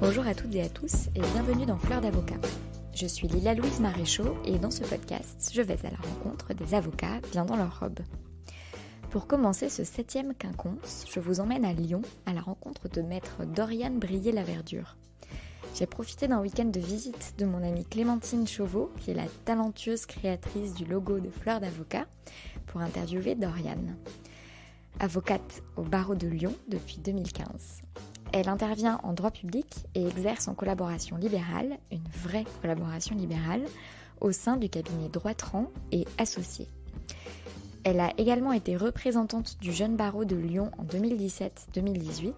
Bonjour à toutes et à tous et bienvenue dans Fleurs d'avocat. Je suis Lila-Louise Maréchaux et dans ce podcast, je vais à la rencontre des avocats bien dans leur robe. Pour commencer ce 7e quinconce, je vous emmène à Lyon à la rencontre de maître Doriane Brier-Laverdure. J'ai profité d'un week-end de visite de mon amie Clémentine Chauveau, qui est la talentueuse créatrice du logo de Fleurs d'avocat, pour interviewer Doriane. Avocate au barreau de Lyon depuis 2015. Elle intervient en droit public et exerce en collaboration libérale, une vraie collaboration libérale, au sein du cabinet Droitran et Associés. Elle a également été représentante du jeune barreau de Lyon en 2017-2018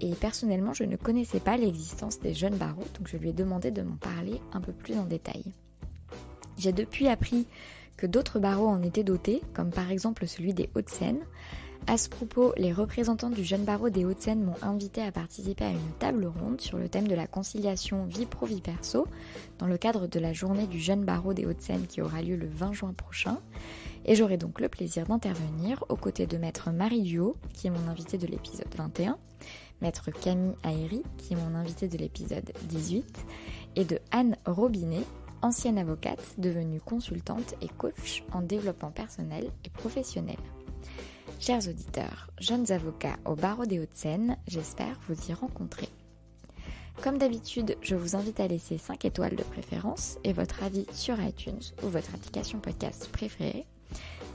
et personnellement je ne connaissais pas l'existence des jeunes barreaux, donc je lui ai demandé de m'en parler un peu plus en détail. J'ai depuis appris que d'autres barreaux en étaient dotés, comme par exemple celui des Hauts-de-Seine. À ce propos, les représentants du jeune barreau des Hauts-de-Seine m'ont invité à participer à une table ronde sur le thème de la conciliation vie pro-vie perso dans le cadre de la journée du jeune barreau des Hauts-de-Seine qui aura lieu le 20 juin prochain. Et j'aurai donc le plaisir d'intervenir aux côtés de maître Marie Duhaut, qui est mon invité de l'épisode 21, maître Camille Aéry, qui est mon invité de l'épisode 18, et de Anne Robinet, ancienne avocate devenue consultante et coach en développement personnel et professionnel. Chers auditeurs, jeunes avocats au barreau des Hauts-de-Seine, j'espère vous y rencontrer. Comme d'habitude, je vous invite à laisser 5 étoiles de préférence et votre avis sur iTunes ou votre application podcast préférée.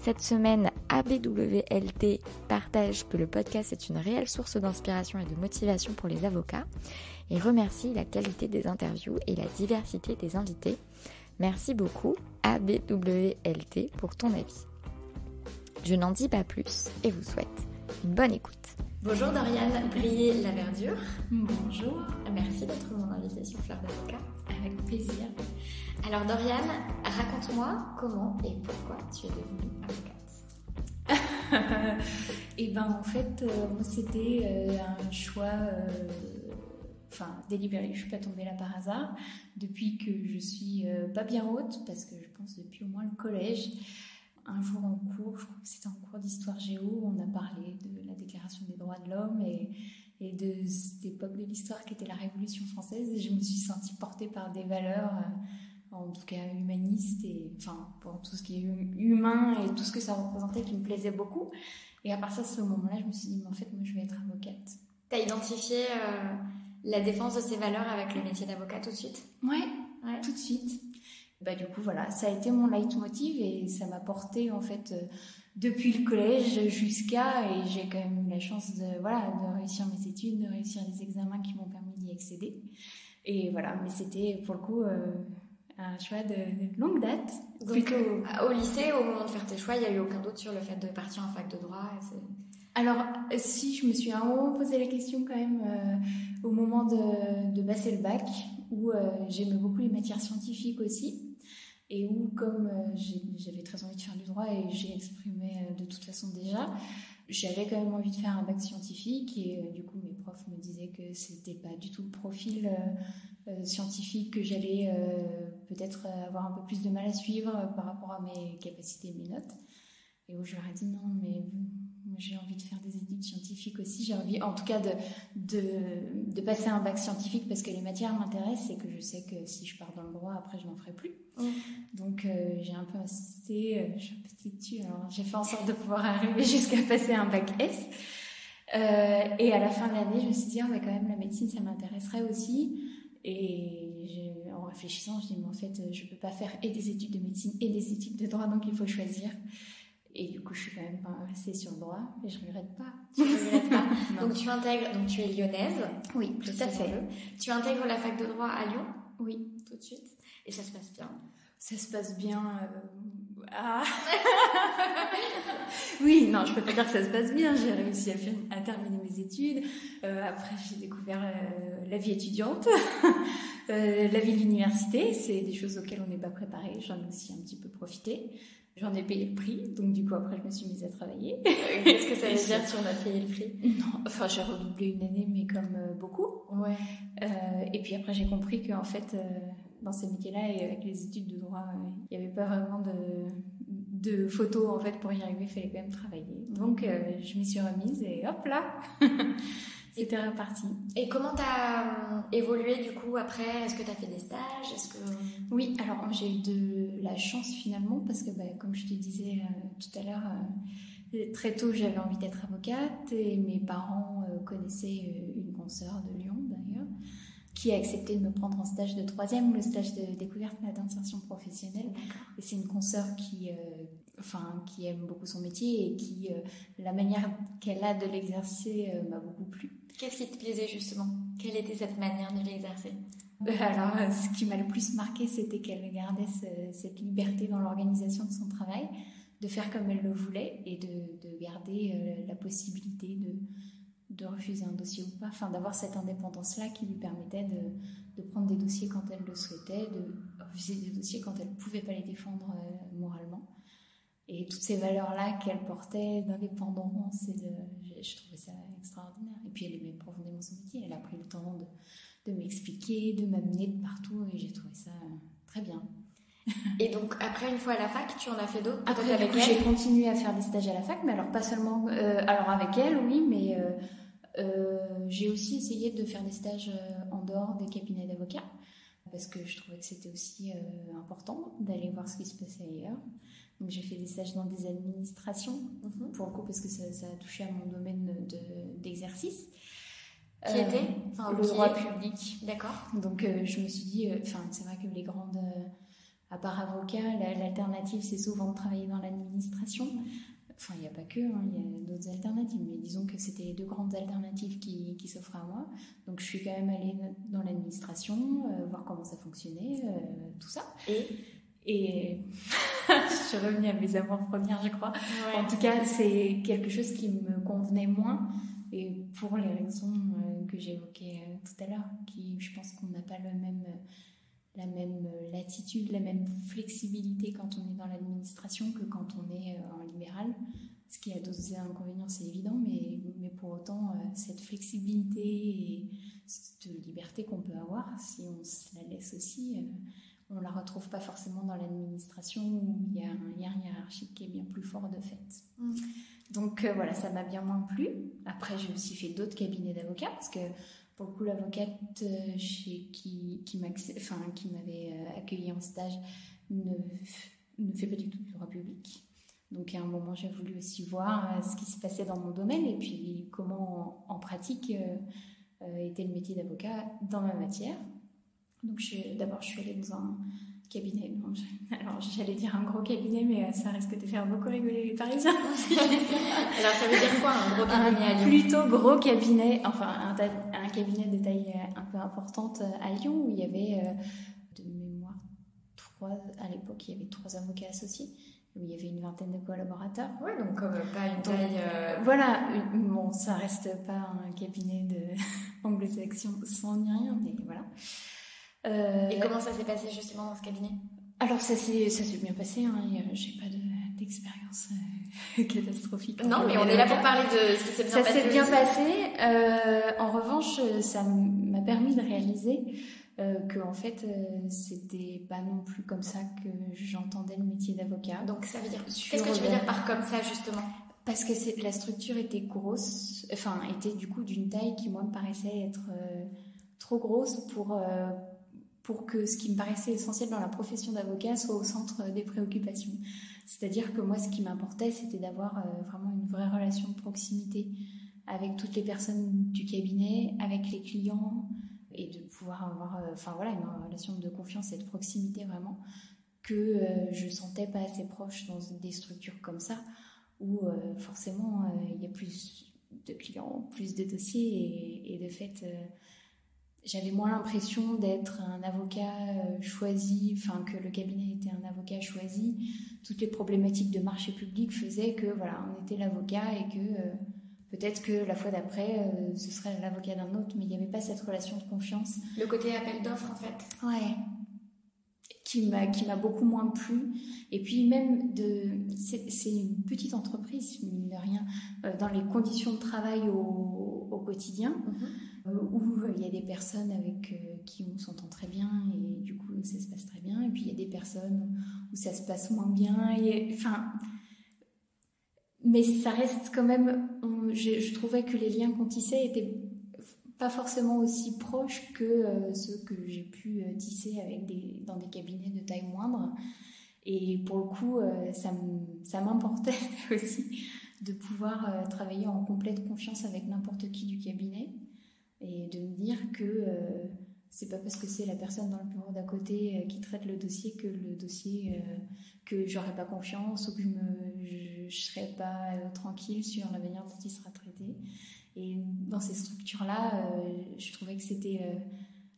Cette semaine, ABWLT partage que le podcast est une réelle source d'inspiration et de motivation pour les avocats et remercie la qualité des interviews et la diversité des invités. Merci beaucoup ABWLT pour ton avis. Je n'en dis pas plus et vous souhaite une bonne écoute. Bonjour Doriane Brier-Laverdure. Bonjour. Merci d'être mon invitée sur Fleurs d'avocat. Avec plaisir. Alors Doriane, raconte-moi comment et pourquoi tu es devenue avocate. Et ben en fait, moi c'était un choix délibéré. Je suis pas tombée là par hasard. Depuis que je suis pas bien haute, parce que je pense depuis au moins le collège. Un jour en cours, je crois que c'était en cours d'histoire géo, on a parlé de la Déclaration des droits de l'homme et de cette époque de l'histoire qui était la Révolution française. Et je me suis sentie portée par des valeurs, en tout cas humanistes, et pour tout ce qui est humain et tout ce que ça représentait qui me plaisait beaucoup. Et à partir de ce moment-là, je me suis dit, mais en fait, moi, je vais être avocate. T'as identifié la défense de ces valeurs avec le métier d'avocat tout de suite ? Ouais, tout de suite. Du coup, voilà, ça a été mon leitmotiv et ça m'a porté en fait depuis le collège jusqu'à, et j'ai quand même eu la chance de réussir mes études, de réussir les examens qui m'ont permis d'y accéder. Et voilà, mais c'était pour le coup un choix de longue date. Donc au lycée, au moment de faire tes choix, il n'y a eu aucun doute sur le fait de partir en fac de droit Alors, si, je me suis un moment posé la question quand même au moment de passer le bac, où j'aimais beaucoup les matières scientifiques aussi. Et où, comme j'avais très envie de faire du droit et j'ai exprimé de toute façon déjà, j'avais quand même envie de faire un bac scientifique et du coup mes profs me disaient que c'était pas du tout le profil scientifique que j'allais peut-être avoir un peu plus de mal à suivre par rapport à mes capacités et mes notes. Et où je leur ai dit non, mais moi j'ai envie de faire des études scientifiques aussi, j'ai envie en tout cas de passer un bac scientifique parce que les matières m'intéressent et que je sais que si je pars dans le droit après je n'en ferai plus. Donc j'ai un peu insisté, je suis un peu têtue, alors j'ai fait en sorte de pouvoir arriver jusqu'à passer un bac S. Et à la fin de l'année je me suis dit quand même la médecine ça m'intéresserait aussi. Et en réfléchissant je dis mais en fait je peux pas faire et des études de médecine et des études de droit, donc il faut choisir. Et du coup, je suis quand même pas restée sur le droit et je regrette pas. Tu regrettes pas. Donc tu intègres, donc tu es lyonnaise. Oui, tout à fait. Tu intègres la fac de droit à Lyon ? Oui, tout de suite. Et ça se passe bien ? Ça se passe bien. Oui, non, je peux pas dire que ça se passe bien. J'ai réussi à terminer mes études. Après, j'ai découvert la vie étudiante, la vie de l'université. C'est des choses auxquelles on n'est pas préparé. J'en ai aussi un petit peu profité. J'en ai payé le prix, donc du coup après je me suis mise à travailler. Qu'est-ce que ça veut dire si on a payé le prix ? Non, j'ai redoublé une année, mais comme beaucoup. Ouais. Et puis après j'ai compris qu'en fait, dans ces métiers-là et avec les études de droit, il n'y avait pas vraiment de photos en fait pour y arriver, il fallait quand même travailler. Donc je m'y suis remise et hop là. C'était reparti. Et comment t'as évolué du coup après? Est-ce que t'as fait des stages? Oui, alors j'ai eu de la chance finalement parce que comme je te disais tout à l'heure, très tôt j'avais envie d'être avocate et mes parents connaissaient une consoeur de Lyon d'ailleurs qui a accepté de me prendre en stage de 3e, le stage de découverte d'insertion professionnelle. Et c'est une consoeur qui aime beaucoup son métier et qui, la manière qu'elle a de l'exercer m'a beaucoup plu. Qu'est-ce qui te plaisait justement? Quelle était cette manière de l'exercer? Alors, ce qui m'a le plus marqué, c'était qu'elle gardait cette liberté dans l'organisation de son travail, de faire comme elle le voulait et de garder la possibilité de refuser un dossier ou pas, enfin d'avoir cette indépendance-là qui lui permettait de prendre des dossiers quand elle le souhaitait, de refuser des dossiers quand elle ne pouvait pas les défendre moralement. Et toutes ces valeurs-là qu'elle portait d'indépendance, je trouvais ça extraordinaire. Et puis elle aimait profondément son métier, elle a pris le temps de m'expliquer, de m'amener de partout et j'ai trouvé ça très bien. Et donc après, une fois à la fac, tu en as fait d'autres? Après, avec elle, j'ai continué à faire des stages à la fac, mais alors pas seulement... alors avec elle, oui, mais j'ai aussi essayé de faire des stages en dehors des cabinets d'avocats parce que je trouvais que c'était aussi important d'aller voir ce qui se passait ailleurs. Donc j'ai fait des stages dans des administrations, pour le coup, parce que ça a touché à mon domaine d'exercice. Qui était le droit public. D'accord. Donc je me suis dit, c'est vrai que les grandes... à part avocat, l'alternative, c'est souvent de travailler dans l'administration. Enfin, il n'y a pas que, il y a d'autres alternatives, mais disons que c'était les deux grandes alternatives qui s'offraient à moi. Donc, je suis quand même allée dans l'administration, voir comment ça fonctionnait, tout ça. Et je suis revenue à mes amours premières, je crois. Ouais. En tout cas, c'est quelque chose qui me convenait moins, et pour les raisons que j'évoquais tout à l'heure, je pense qu'on n'a pas la même latitude, la même flexibilité quand on est dans l'administration que quand on est en libéral. Ce qui a d'autres inconvénients, c'est évident, mais pour autant, cette flexibilité et cette liberté qu'on peut avoir, si on se la laisse aussi, on ne la retrouve pas forcément dans l'administration où il y a un lien hiérarchique qui est bien plus fort de fait. Donc voilà, ça m'a bien moins plu. Après, j'ai aussi fait d'autres cabinets d'avocats parce que pour le coup, l'avocate qui m'avait accueillie en stage ne fait pas du tout du droit public. Donc, à un moment, j'ai voulu aussi voir ce qui se passait dans mon domaine et puis comment, en pratique, était le métier d'avocat dans ma matière. Donc, d'abord, je suis allée dans un cabinet. Alors, j'allais dire un gros cabinet, mais ça risque de faire beaucoup rigoler les Parisiens. Alors, ça veut dire quoi, un gros cabinet à Lyon? Plutôt gros cabinet, enfin, un cabinet de taille un peu importante à Lyon, où il y avait, de mémoire, à l'époque, il y avait 3 avocats associés, où il y avait une vingtaine de collaborateurs. Oui, donc pas une taille... Voilà, bon, ça reste pas un cabinet anglo-saxon sans ni rien, mais voilà. Et comment ça s'est passé justement dans ce cabinet? Alors ça s'est bien passé, hein. J'ai pas d'expérience catastrophique. Non, mais on est là pour parler de ce qui s'est bien passé. Ça s'est bien passé. En revanche, ça m'a permis de réaliser que en fait, c'était pas non plus comme ça que j'entendais le métier d'avocat. Donc ça veut dire... Qu'est-ce que tu veux dire par comme ça justement? Parce que la structure était grosse, était du coup d'une taille qui moi me paraissait être trop grosse pour que ce qui me paraissait essentiel dans la profession d'avocat soit au centre des préoccupations. C'est-à-dire que moi, ce qui m'importait, c'était d'avoir vraiment une vraie relation de proximité avec toutes les personnes du cabinet, avec les clients, et de pouvoir avoir une relation de confiance et de proximité vraiment que je sentais pas assez proche dans des structures comme ça, où forcément, il y a plus de clients, plus de dossiers, et de fait... j'avais moins l'impression d'être un avocat choisi, que le cabinet était un avocat choisi. Toutes les problématiques de marché public faisaient que on était l'avocat et que peut-être que la fois d'après, ce serait l'avocat d'un autre, mais il n'y avait pas cette relation de confiance. Le côté appel d'offres, en fait. Ouais. Qui m'a beaucoup moins plu. Et puis même, c'est une petite entreprise, mine de rien, dans les conditions de travail au quotidien. Où il y a des personnes avec qui on s'entend très bien et du coup ça se passe très bien, et puis il y a des personnes où ça se passe moins bien, mais ça reste quand même, je trouvais que les liens qu'on tissait étaient pas forcément aussi proches que ceux que j'ai pu tisser dans des cabinets de taille moindre. Et pour le coup, ça m'importait aussi de pouvoir travailler en complète confiance avec n'importe qui du cabinet et de me dire que c'est pas parce que c'est la personne dans le bureau d'à côté qui traite le dossier que j'aurai pas confiance ou que je serai pas tranquille sur la manière dont il sera traité. Et dans ces structures-là, je trouvais que c'était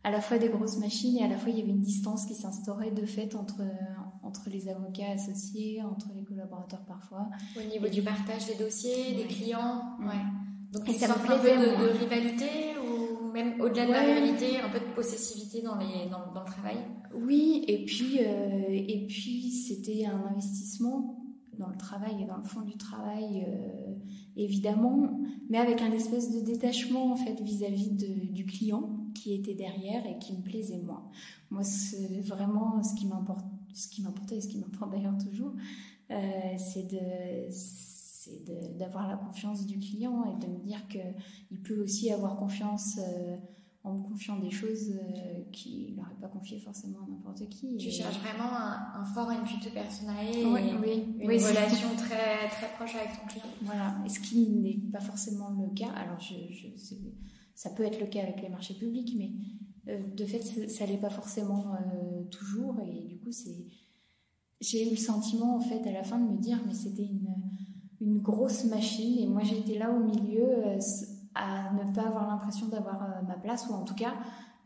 à la fois des grosses machines et à la fois il y avait une distance qui s'instaurait de fait entre les avocats associés, entre les collaborateurs parfois. Au niveau du partage des dossiers, des clients. Ouais. Donc et ça me un peu plaisait de rivalité ou même au-delà de la rivalité, un peu de possessivité dans le travail. Oui, et puis c'était un investissement dans le travail et dans le fond du travail, évidemment, mais avec un espèce de détachement en fait vis-à-vis du client qui était derrière et qui me plaisait moins. Moi, c'est vraiment ce qui m'importait et ce qui m'importe d'ailleurs toujours, c'est d'avoir la confiance du client et de me dire qu'il peut aussi avoir confiance en me confiant des choses qu'il n'aurait pas confié forcément à n'importe qui. Tu cherches vraiment un fort input personnel et une oui, relation très, très proche avec ton client. Voilà, et ce qui n'est pas forcément le cas. Alors, ça peut être le cas avec les marchés publics, mais de fait, ça l'est pas forcément toujours. Et du coup, j'ai eu le sentiment, en fait, à la fin de me dire, mais c'était une grosse machine, et moi, j'étais là au milieu à ne pas avoir l'impression d'avoir ma place, ou en tout cas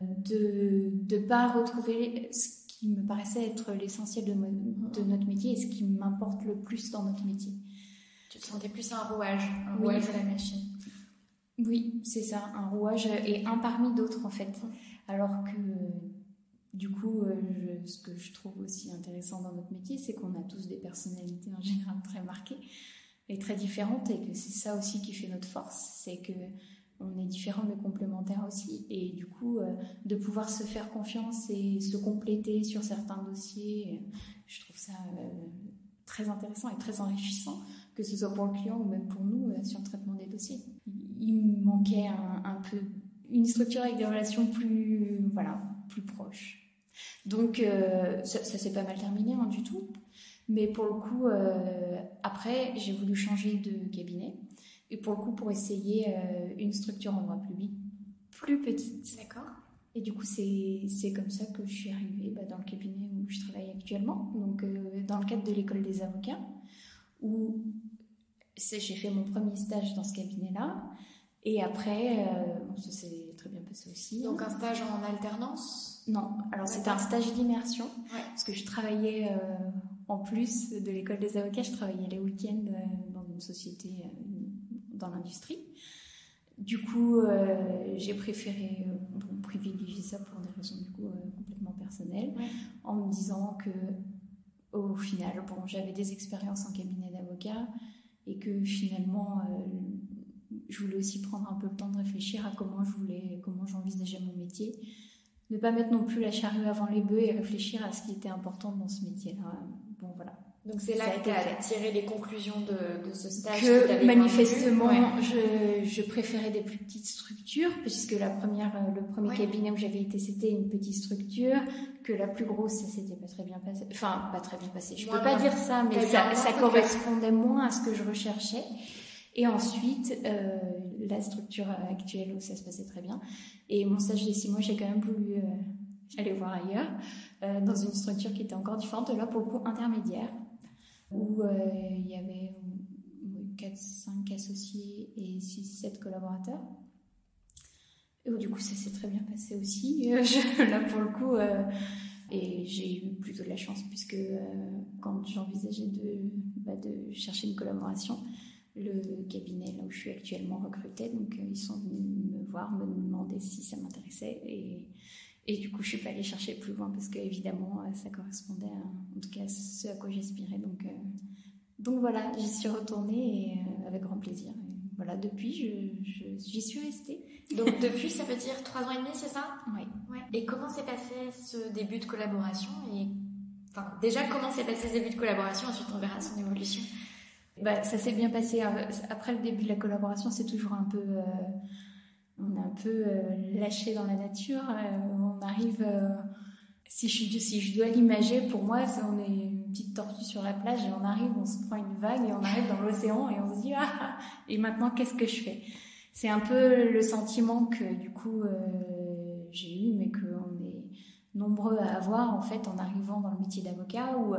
de ne pas retrouver ce qui me paraissait être l'essentiel de notre métier et ce qui m'importe le plus dans notre métier. Tu te sentais plus un rouage de la machine. Oui, c'est ça, un rouage et un parmi d'autres en fait. Alors que du coup, ce que je trouve aussi intéressant dans notre métier, c'est qu'on a tous des personnalités en général très marquées et très différentes, et que c'est ça aussi qui fait notre force, c'est que on est différents mais complémentaires aussi, et du coup de pouvoir se faire confiance et se compléter sur certains dossiers, je trouve ça très intéressant et très enrichissant, que ce soit pour le client ou même pour nous sur le traitement des dossiers. Il me manquait un peu une structure avec des relations plus proches. Donc ça s'est pas mal terminé du tout. Mais pour le coup, après, j'ai voulu changer de cabinet. Et pour le coup, pour essayer une structure en droit public plus petite. D'accord. Et du coup, c'est comme ça que je suis arrivée dans le cabinet où je travaille actuellement. Donc, dans le cadre de l'école des avocats, où j'ai fait mon premier stage dans ce cabinet-là. Et après, ça s'est très bien passé aussi. Donc, un stage en alternance ? Non, alors c'était un stage d'immersion. Ouais. Parce que je travaillais... en plus de l'école des avocats, je travaillais les week-ends dans une société dans l'industrie. Du coup, j'ai préféré privilégier ça pour des raisons du coup complètement personnelles, en me disant que au final, j'avais des expériences en cabinet d'avocat et que finalement, je voulais aussi prendre un peu le temps de réfléchir à comment j'envisageais mon métier. Ne pas mettre non plus la charrue avant les bœufs et réfléchir à ce qui était important dans ce métier-là. Bon, voilà. Donc c'est là que tu as tiré les conclusions de ce stage. Que manifestement, je préférais des plus petites structures, puisque le premier cabinet où j'avais été, c'était une petite structure, que la plus grosse, ça s'était pas très bien passé. Enfin, pas très bien passé. Je peux pas dire ça, mais ça correspondait moins à ce que je recherchais. Et ensuite, la structure actuelle où ça se passait très bien. Et mon stage des 6 mois, j'ai quand même voulu aller voir ailleurs, dans une structure qui était encore différente, là pour le coup intermédiaire, où il y avait 4-5 associés et 6-7 collaborateurs. Et où du coup ça s'est très bien passé aussi, là pour le coup. Et j'ai eu plutôt de la chance, puisque quand j'envisageais de chercher une collaboration, le cabinet là où je suis actuellement recrutait, donc ils sont venus me voir, me demander si ça m'intéressait, et du coup je suis pas allée chercher plus loin parce que évidemment ça correspondait en tout cas à ce à quoi j'aspirais, donc voilà, j'y suis retournée et avec grand plaisir. Et voilà, depuis j'y suis restée. Donc depuis, ça veut dire 3 ans et demi, c'est ça? Oui. Ouais. Et comment s'est passé ce début de collaboration, déjà comment s'est passé ce début de collaboration, ensuite on verra son évolution. Ça s'est bien passé. Après le début de la collaboration, c'est toujours un peu on est un peu lâché dans la nature. On arrive, si je dois l'imager, pour moi, on est une petite tortue sur la plage et on arrive, on se prend une vague et on arrive dans l'océan et on se dit et maintenant qu'est-ce que je fais? C'est un peu le sentiment que du coup j'ai eu, mais qu'on est nombreux à avoir en fait en arrivant dans le métier d'avocat, où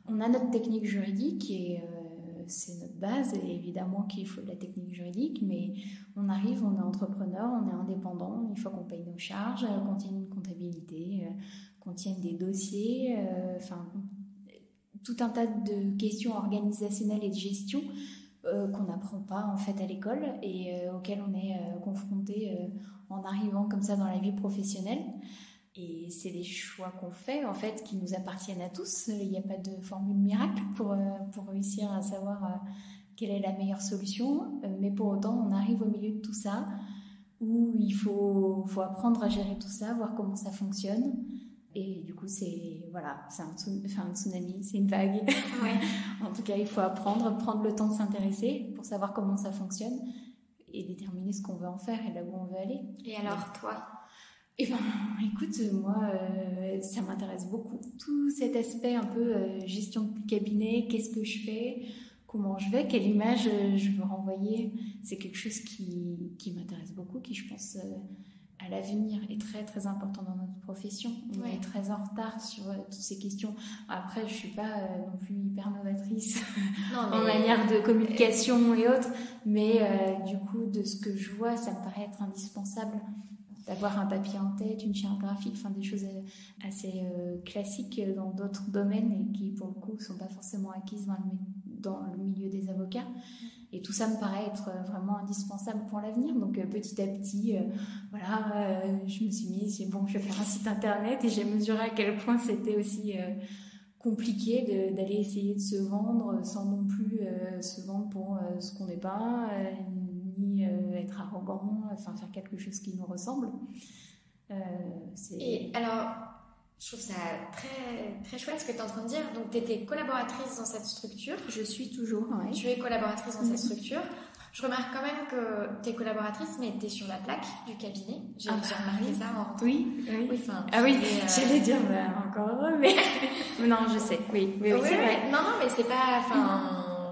on a notre technique juridique et c'est notre base, et évidemment qu'il faut de la technique juridique, mais on arrive, on est entrepreneur, on est indépendant, il faut qu'on paye nos charges, qu'on tienne une comptabilité, qu'on tienne des dossiers, tout un tas de questions organisationnelles et de gestion qu'on n'apprend pas en fait à l'école et auxquelles on est confronté en arrivant comme ça dans la vie professionnelle. Et c'est des choix qu'on fait, en fait, qui nous appartiennent à tous. Il n'y a pas de formule miracle pour réussir à savoir quelle est la meilleure solution. Mais pour autant, on arrive au milieu de tout ça, où il faut apprendre à gérer tout ça, voir comment ça fonctionne. Et du coup, c'est un tsunami, c'est une vague. Ouais. En tout cas, il faut prendre le temps de s'intéresser pour savoir comment ça fonctionne et déterminer ce qu'on veut en faire et là où on veut aller. Et alors, toi ? Eh ben, écoute, moi, ça m'intéresse beaucoup. Tout cet aspect un peu gestion de cabinet, qu'est-ce que je fais, comment je vais, quelle image je veux renvoyer, c'est quelque chose qui m'intéresse beaucoup, qui, je pense, à l'avenir est très, très important dans notre profession. On est très en retard sur toutes ces questions. Après, je ne suis pas non plus hyper novatrice en manière de communication et autres, mais du coup, de ce que je vois, ça me paraît être indispensable d'avoir un papier en tête, une charte graphique, des choses assez classiques dans d'autres domaines et qui, pour le coup, ne sont pas forcément acquises dans le milieu des avocats. Et tout ça me paraît être vraiment indispensable pour l'avenir. Donc, petit à petit, je me suis mise, je vais faire un site internet, et j'ai mesuré à quel point c'était aussi compliqué d'aller essayer de se vendre sans non plus se vendre pour ce qu'on n'est pas, ni être arrogant, faire quelque chose qui nous ressemble. Et alors, je trouve ça très, très chouette ce que tu es en train de dire. Donc, tu étais collaboratrice dans cette structure. Je suis toujours, oui. Tu es collaboratrice dans cette structure. Je remarque quand même que tu es collaboratrice, mais tu es sur la plaque du cabinet. J'ai remarqué ça en rentrant. Oui. J'allais dire, encore heureux, mais... non, je sais. Oui, c'est vrai. Non, mais c'est pas...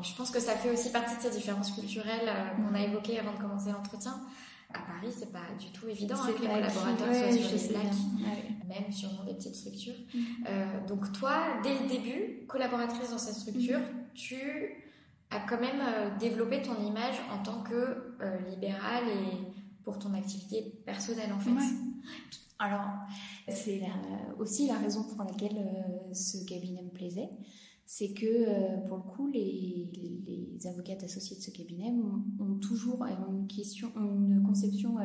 Je pense que ça fait aussi partie de ces différences culturelles qu'on a évoquées avant de commencer l'entretien. À Paris, c'est pas du tout évident que les collaborateurs soient sur les plaques, même sur des petites structures. Donc toi, dès le début, collaboratrice dans cette structure, tu as quand même développé ton image en tant que libérale et pour ton activité personnelle en fait. Ouais. Alors, c'est aussi la raison pour laquelle ce cabinet me plaisait. C'est que, pour le coup, les avocates associées de ce cabinet ont toujours une conception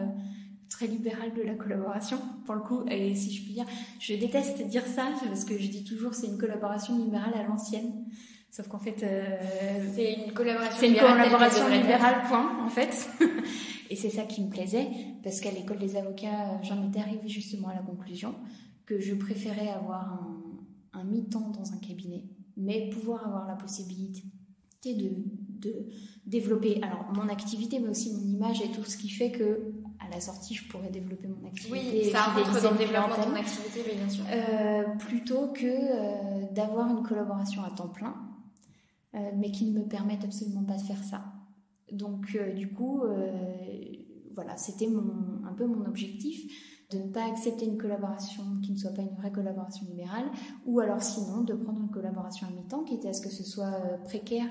très libérale de la collaboration. Pour le coup, et si je puis dire, je déteste dire ça, parce que je dis toujours c'est une collaboration libérale à l'ancienne. Sauf qu'en fait... c'est une collaboration libérale, point, en fait. Et c'est ça qui me plaisait, parce qu'à l'école des avocats, j'en étais arrivée justement à la conclusion que je préférais avoir un mi-temps dans un cabinet, mais pouvoir avoir la possibilité de développer mon activité, mais aussi mon image et tout ce qui fait que à la sortie je pourrais développer mon activité. Oui, ça rentre dans le développement de ton activité, oui, bien sûr. Plutôt que d'avoir une collaboration à temps plein, mais qui ne me permette absolument pas de faire ça. Donc du coup, c'était un peu mon objectif, de ne pas accepter une collaboration qui ne soit pas une vraie collaboration libérale, ou alors sinon de prendre une collaboration à mi-temps, quitte à ce que ce soit précaire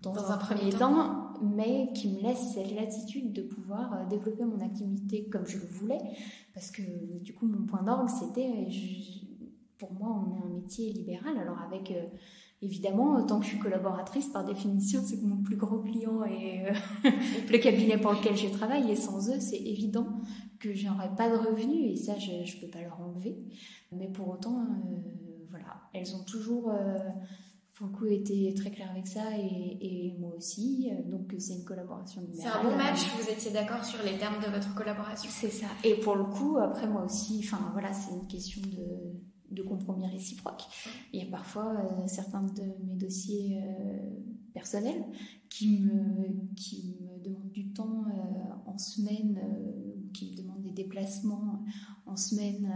dans un premier temps, mais qui me laisse cette latitude de pouvoir développer mon activité comme je le voulais, parce que du coup mon point d'orgue c'était, pour moi on est un métier libéral, alors avec... Évidemment, tant que je suis collaboratrice, par définition, c'est que mon plus gros client est le cabinet pour lequel je travaille. Et sans eux, c'est évident que je n'aurais pas de revenus. Et ça, je ne peux pas leur enlever. Mais pour autant, elles ont toujours, pour le coup, été très claires avec ça. Et moi aussi. Donc, c'est une collaboration libérale. C'est un bon match. Vous étiez d'accord sur les termes de votre collaboration. C'est ça. Et pour le coup, après, moi aussi, c'est une question de compromis réciproque. Il y a parfois certains de mes dossiers personnel qui me demande du temps en semaine, qui me demande des déplacements en semaine,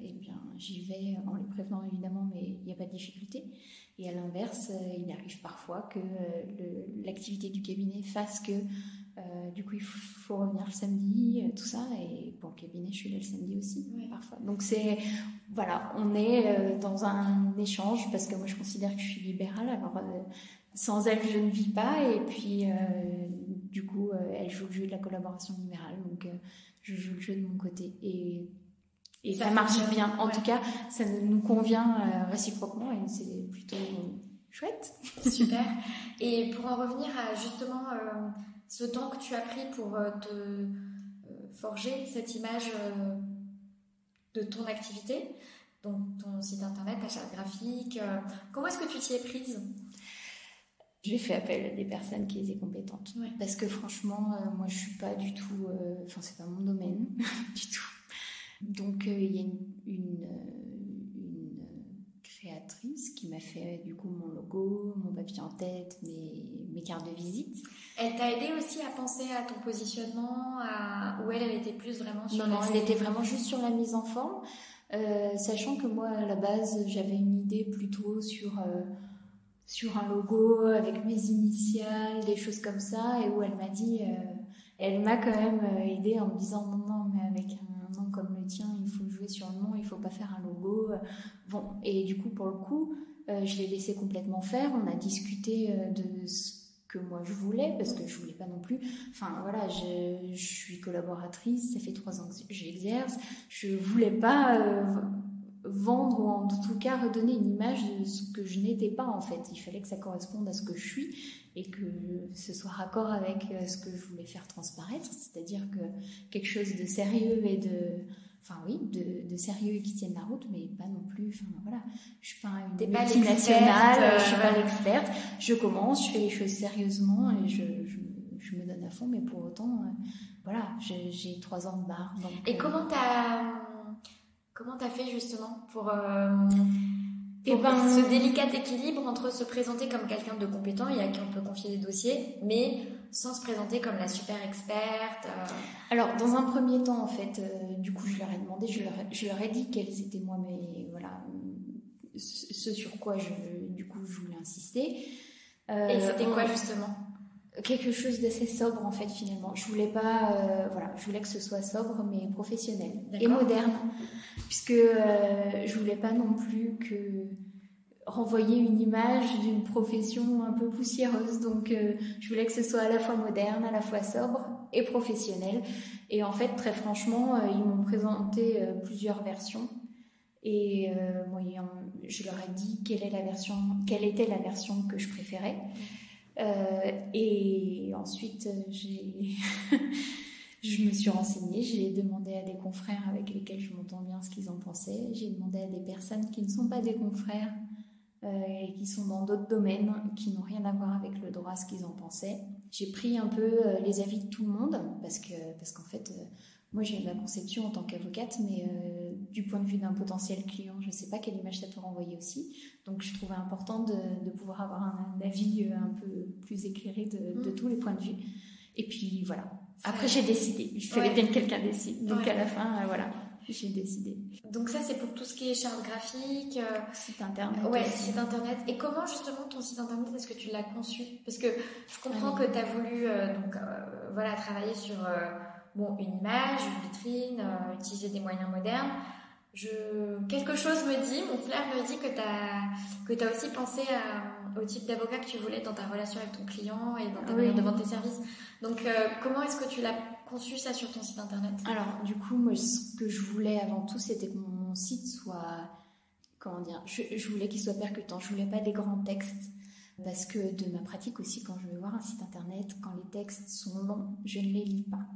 eh bien j'y vais en les prévenant évidemment, mais il n'y a pas de difficulté. Et à l'inverse, il arrive parfois que l'activité du cabinet fasse que du coup il faut revenir le samedi, tout ça. Et pour le cabinet, je suis là le samedi aussi, parfois. Donc voilà, on est dans un échange, parce que moi je considère que je suis libérale, alors sans elle je ne vis pas, et puis du coup elle joue le jeu de la collaboration libérale, donc je joue le jeu de mon côté, et ça marche bien. En tout cas, ça nous convient réciproquement, et c'est plutôt chouette. Super. Et pour en revenir à justement ce temps que tu as pris pour te forger cette image de ton activité, donc ton site internet, ta charte graphique, comment est-ce que tu t'y es prise? J'ai fait appel à des personnes qui étaient compétentes, parce que franchement, moi je suis pas du tout, c'est pas mon domaine du tout. Donc il y a une créatrice qui m'a fait du coup mon logo, mon papier en tête, mes cartes de visite. Elle t'a aidé aussi à penser à ton positionnement, où elle était plus vraiment sur... Non, elle était vraiment juste sur la mise en forme, sachant que moi à la base j'avais une idée plutôt sur un logo avec mes initiales, des choses comme ça, et où elle m'a dit, elle m'a quand même aidée en me disant non, mais avec un nom comme le tien, il faut jouer sur le nom, il faut pas faire un logo. Bon, et du coup, pour le coup, je l'ai laissé complètement faire. On a discuté de ce que moi je voulais, parce que je voulais pas non plus. Enfin voilà, je suis collaboratrice, ça fait 3 ans que j'exerce. Je voulais pas vendre, ou en tout cas redonner une image de ce que je n'étais pas en fait. Il fallait que ça corresponde à ce que je suis, et que ce soit raccord avec ce que je voulais faire transparaître, c'est-à-dire que quelque chose de sérieux et de sérieux et qui tienne la route, mais pas non plus, voilà, je suis pas une multinationale, je suis pas l'experte, je commence, je fais les choses sérieusement, et je me donne à fond, mais pour autant, voilà, j'ai 3 ans de barre. Donc, et comment t'as fait justement pour ce délicat équilibre entre se présenter comme quelqu'un de compétent et à qui on peut confier des dossiers, mais sans se présenter comme la super experte Alors, dans un premier temps, en fait, du coup, je leur ai demandé, je leur ai dit quels étaient moi, mais voilà, ce sur quoi je voulais insister. Et c'était quoi justement? Quelque chose d'assez sobre en fait, finalement. Je voulais pas, je voulais que ce soit sobre mais professionnel. D'accord. Et moderne, puisque je voulais pas non plus renvoyer une image d'une profession un peu poussiéreuse. Donc je voulais que ce soit à la fois moderne, à la fois sobre et professionnel. Et en fait, très franchement, ils m'ont présenté plusieurs versions. Et moi, je leur ai dit quelle était la version que je préférais. Et ensuite, je me suis renseignée, j'ai demandé à des confrères avec lesquels je m'entends bien ce qu'ils en pensaient. J'ai demandé à des personnes qui ne sont pas des confrères et qui sont dans d'autres domaines, qui n'ont rien à voir avec le droit, ce qu'ils en pensaient. J'ai pris un peu les avis de tout le monde, parce qu'en fait, moi j'ai ma conception en tant qu'avocate, mais du point de vue d'un potentiel client, je ne sais pas quelle image ça peut renvoyer aussi. Donc je trouvais important de pouvoir avoir un avis un peu plus éclairé de tous les points de vue. Et puis voilà. Après j'ai décidé. Il fallait bien que quelqu'un décide. Donc à la fin, voilà, j'ai décidé. Donc ça c'est pour tout ce qui est charte graphique, site internet. Ouais, site internet. Et comment justement ton site internet, est-ce que tu l'as conçu? Parce que je comprends que tu as voulu travailler sur une image, une vitrine, utiliser des moyens modernes. Quelque chose me dit, mon flair me dit que t'as aussi pensé au type d'avocat que tu voulais dans ta relation avec ton client et dans ta manière de vendre tes services. Donc, comment est-ce que tu l'as conçu ça sur ton site internet? Alors, du coup, moi, ce que je voulais avant tout, c'était que mon site soit, je voulais qu'il soit percutant. Je voulais pas des grands textes. Parce que de ma pratique aussi, quand je vais voir un site internet, quand les textes sont longs, je ne les lis pas.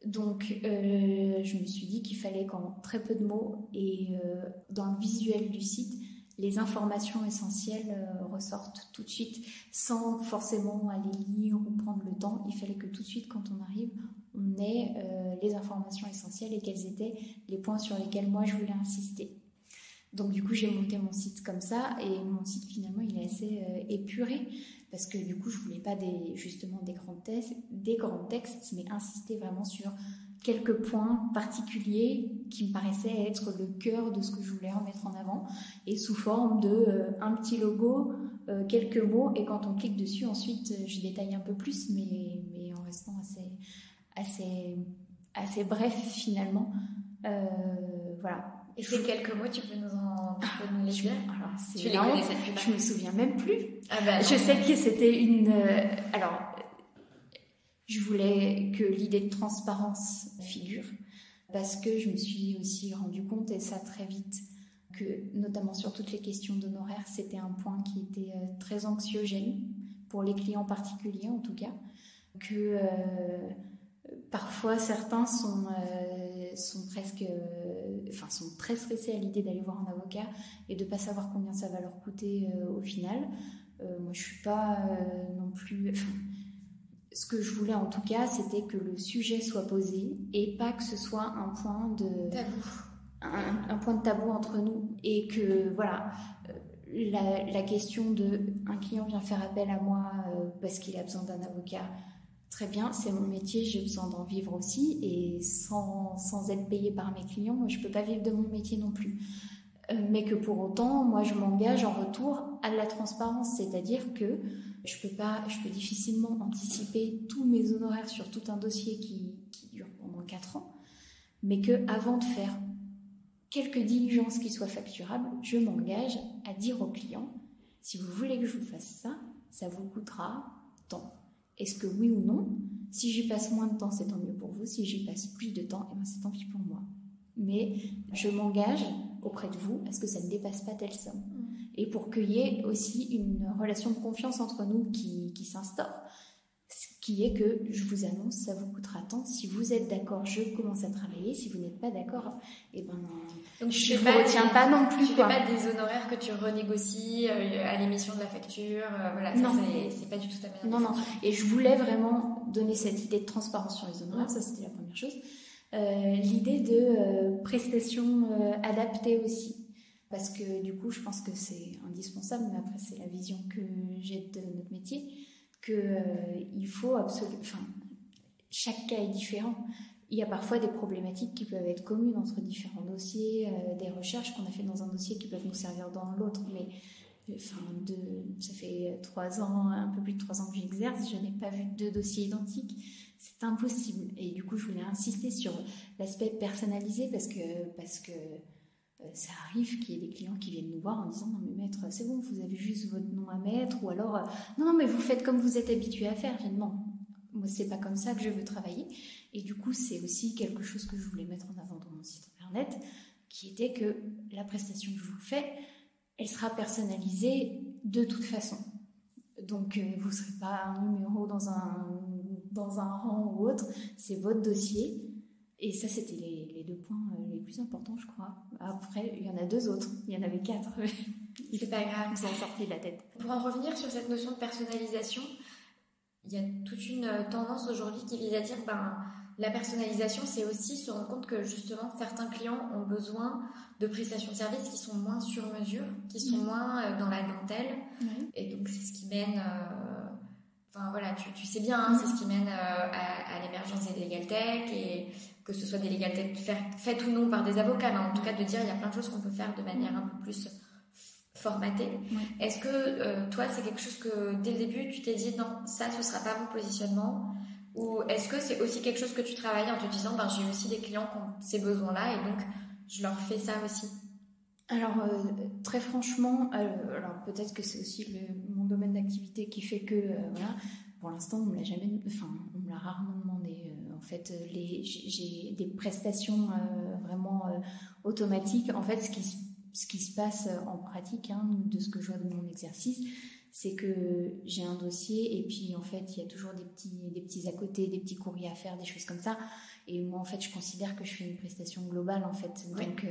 Donc, je me suis dit qu'il fallait qu'en très peu de mots et dans le visuel du site, les informations essentielles ressortent tout de suite, sans forcément aller lire ou prendre le temps. Il fallait que tout de suite, quand on arrive, on ait les informations essentielles et quels étaient les points sur lesquels moi je voulais insister. Donc du coup, j'ai monté mon site comme ça, et mon site finalement, il est assez épuré, parce que du coup, je voulais pas justement des grands textes, mais insister vraiment sur quelques points particuliers qui me paraissaient être le cœur de ce que je voulais remettre en avant, et sous forme de un petit logo, quelques mots, et quand on clique dessus, ensuite, je détaille un peu plus, mais en restant assez bref finalement. Voilà. Et ces quelques mots, tu peux nous les dire? Alors, tu les connaissais depuis pas? Je me souviens même plus. Ah bah, je sais que c'était une... alors, je voulais que l'idée de transparence figure, parce que je me suis aussi rendu compte, et ça très vite, que notamment sur toutes les questions d'honoraires, c'était un point qui était très anxiogène pour les clients particuliers en tout cas, que parfois certains sont très stressés à l'idée d'aller voir un avocat et de pas savoir combien ça va leur coûter au final. Moi je suis pas non plus... ce que je voulais en tout cas, c'était que le sujet soit posé et pas que ce soit un point de tabou. Un point de tabou entre nous, et que voilà, la question de un client vient faire appel à moi parce qu'il a besoin d'un avocat, très bien, c'est mon métier, j'ai besoin d'en vivre aussi, et sans être payée par mes clients, moi je peux pas vivre de mon métier non plus. Mais que pour autant, moi je m'engage en retour à la transparence, c'est-à-dire que je peux difficilement anticiper tous mes honoraires sur tout un dossier qui dure pendant 4 ans, mais que avant de faire quelque diligence qui soit facturable, je m'engage à dire au client, si vous voulez que je vous fasse ça, ça vous coûtera tant. Est-ce que oui ou non? Si j'y passe moins de temps, c'est tant mieux pour vous. Si j'y passe plus de temps, eh ben c'est tant pis pour moi. Mais je m'engage auprès de vous à ce que ça ne dépasse pas telle somme. Et pour qu'il y ait aussi une relation de confiance entre nous qui s'instaure, ce qui est que je vous annonce, ça vous coûtera tant. Si vous êtes d'accord, je commence à travailler. Si vous n'êtes pas d'accord, eh ben, donc je ne vous retiens pas non plus. Tu ne fais pas des honoraires que tu renégocies à l'émission de la facture. Voilà, ça, c'est pas du tout ta manière. Non. Et je voulais vraiment donner cette idée de transparence sur les honoraires. Ça, c'était la première chose. L'idée de prestations adaptées aussi. Parce que du coup, je pense que c'est indispensable, mais après, c'est la vision que j'ai de notre métier, qu'il faut absolument... Enfin, chaque cas est différent. Il y a parfois des problématiques qui peuvent être communes entre différents dossiers, des recherches qu'on a fait dans un dossier qui peuvent nous servir dans l'autre, mais ça fait 3 ans, un peu plus de 3 ans que j'exerce, je n'ai pas vu 2 dossiers identiques. C'est impossible. Et du coup, je voulais insister sur l'aspect personnalisé, parce que ça arrive qu'il y ait des clients qui viennent nous voir en disant « Non mais maître, c'est bon, vous avez juste votre nom à mettre » ou alors « Non mais vous faites comme vous êtes habitué à faire. » Je dis « Non, moi c'est pas comme ça que je veux travailler. » Et du coup, c'est aussi quelque chose que je voulais mettre en avant dans mon site internet, qui était que la prestation que je vous fais, elle sera personnalisée de toute façon. Donc vous ne serez pas un numéro dans un rang ou autre, c'est votre dossier. Et ça, c'était les 2 points les plus importants, je crois. Après, il y en a 2 autres. Il y en avait 4. C'est pas grave. Ils sont sortis de la tête. Pour en revenir sur cette notion de personnalisation, il y a toute une tendance aujourd'hui qui vise à dire la personnalisation, c'est aussi se rendre compte que justement, certains clients ont besoin de prestations de services qui sont moins sur mesure, qui sont moins dans la dentelle. Et donc, c'est ce qui mène... tu sais bien, c'est ce qui mène à l'émergence des legal tech, et que ce soit des legal tech faites ou non par des avocats, mais en tout cas de dire il y a plein de choses qu'on peut faire de manière un peu plus formatée. Est-ce que toi, c'est quelque chose que dès le début, tu t'es dit non, ça, ce sera pas mon positionnement, ou est-ce que c'est aussi quelque chose que tu travailles en te disant j'ai aussi des clients qui ont ces besoins-là et donc je leur fais ça aussi? Alors, très franchement, alors peut-être que c'est aussi mon domaine d'activité qui fait que, pour l'instant, on me l'a rarement demandé. En fait, j'ai des prestations vraiment automatiques. En fait, ce qui se passe en pratique, de ce que je vois de mon exercice, c'est que j'ai un dossier et puis en fait il y a toujours des petits à côté, des petits courriers à faire, des choses comme ça. Et moi en fait je considère que je fais une prestation globale en fait. Donc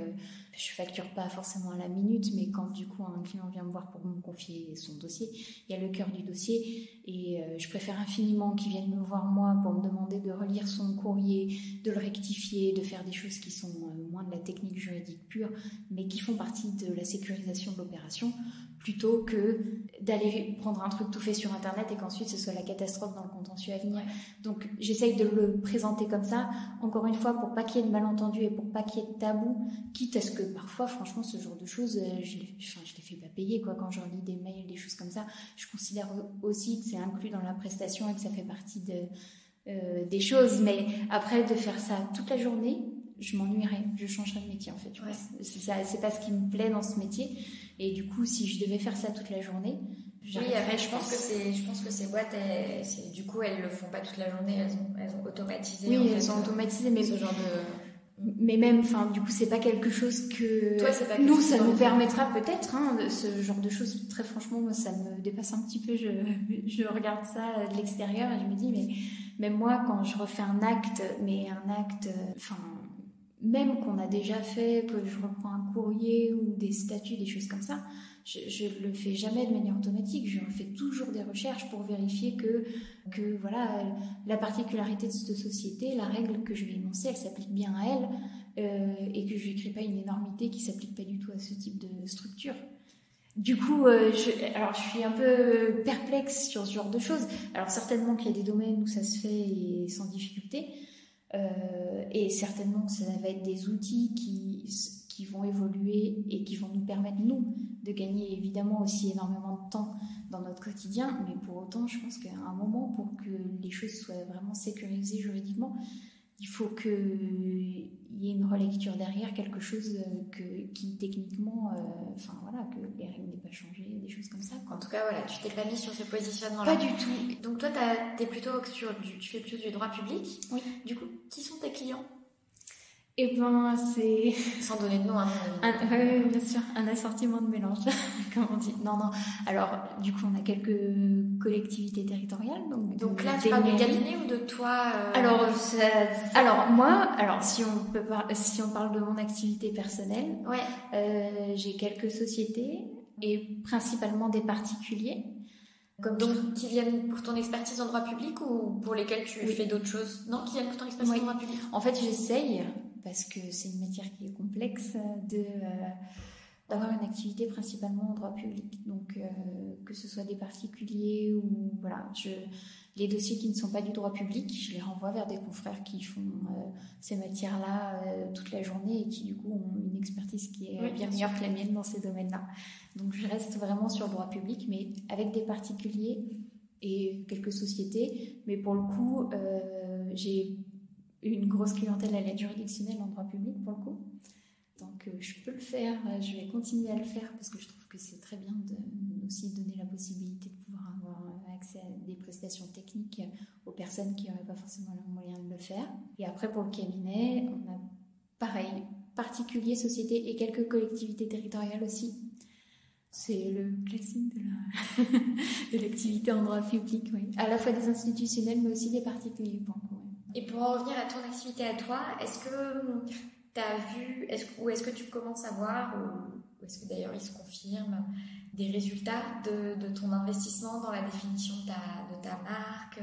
je facture pas forcément à la minute, mais quand du coup un client vient me voir pour me confier son dossier, il y a le cœur du dossier et je préfère infiniment qu'il vienne me voir moi pour me demander de relire son courrier, de le rectifier, de faire des choses qui sont moins de la technique juridique pure, mais qui font partie de la sécurisation de l'opération, plutôt que d'aller prendre un truc tout fait sur internet et qu'ensuite ce soit la catastrophe dans le contentieux à venir. Donc j'essaye de le présenter comme ça, encore une fois pour pas qu'il y ait de malentendus et pour pas qu'il y ait de tabou, quitte à ce que parfois franchement ce genre de choses je les fais pas payer quoi. Quand je relis des mails, des choses comme ça, je considère aussi que c'est inclus dans la prestation et que ça fait partie des choses, mais après de faire ça toute la journée, je m'ennuierais, je changerais de métier en fait. C'est pas ce qui me plaît dans ce métier. Et du coup, si je devais faire ça toute la journée, oui, après, je pense que ces boîtes, du coup, elles le font pas toute la journée, elles ont automatisé. Oui, elles ont automatisé, mais ce genre de. Mais même, enfin, du coup, c'est pas quelque chose que toi, c'est pas nous, ça nous permettra peut-être, hein, ce genre de choses. Très franchement, moi, ça me dépasse un petit peu. Je regarde ça de l'extérieur et je me dis, mais même moi, quand je refais un acte, enfin. Même qu'on a déjà fait, que je reprends un courrier ou des statuts, des choses comme ça, je le fais jamais de manière automatique. Je fais toujours des recherches pour vérifier que voilà, la particularité de cette société, la règle que je vais énoncer, elle s'applique bien à elle et que je n'écris pas une énormité qui s'applique pas du tout à ce type de structure. Du coup, alors je suis un peu perplexe sur ce genre de choses. Alors certainement qu'il y a des domaines où ça se fait et sans difficulté. Et certainement ça va être des outils qui vont évoluer et qui vont nous permettre, nous, de gagner évidemment aussi énormément de temps dans notre quotidien, mais pour autant, je pense qu'à un moment, pour que les choses soient vraiment sécurisées juridiquement, il faut qu'il y ait une relecture derrière, quelque chose qui techniquement, enfin voilà, que les règles n'aient pas changé, des choses comme ça. En tout cas, voilà, tu t'es pas mis sur ce positionnement-là. Pas du tout. Donc toi, tu fais plutôt du droit public. Oui. Du coup, qui sont tes clients ? Eh ben, c'est... Sans donner de nom, hein. Oui, bien sûr, un assortiment de mélange, comme on dit. Non. Alors, du coup, on a quelques collectivités territoriales. Donc là, tu parles du cabinet ou de toi Alors, si on parle de mon activité personnelle, j'ai quelques sociétés et principalement des particuliers. Donc, qui viennent pour ton expertise en droit public ou pour lesquels tu fais d'autres choses ? Non, qui viennent pour ton expertise en droit public ? En fait, j'essaye, parce que c'est une matière qui est complexe, d'avoir une activité principalement en droit public. Donc, que ce soit des particuliers ou... Voilà, les dossiers qui ne sont pas du droit public, je les renvoie vers des confrères qui font ces matières-là toute la journée et qui, du coup, ont une expertise qui est bien meilleure que la mienne dans ces domaines-là. Donc, je reste vraiment sur le droit public, mais avec des particuliers et quelques sociétés. Mais pour le coup, j'ai une grosse clientèle à l'aide juridictionnelle en droit public, pour le coup. Donc, je peux le faire, je vais continuer à le faire parce que je trouve que c'est très bien de aussi donner la possibilité de pouvoir avoir accès à des prestations techniques aux personnes qui n'auraient pas forcément le moyen de le faire. Et après, pour le cabinet, on a pareil, particuliers, sociétés et quelques collectivités territoriales aussi. C'est le classique de l'activité en droit public, oui. À la fois des institutionnels, mais aussi des particuliers. Et pour en revenir à ton activité à toi, est-ce que tu as vu, est-ce que tu commences à voir, ou est-ce que d'ailleurs il se confirme, des résultats de ton investissement dans la définition de ta marque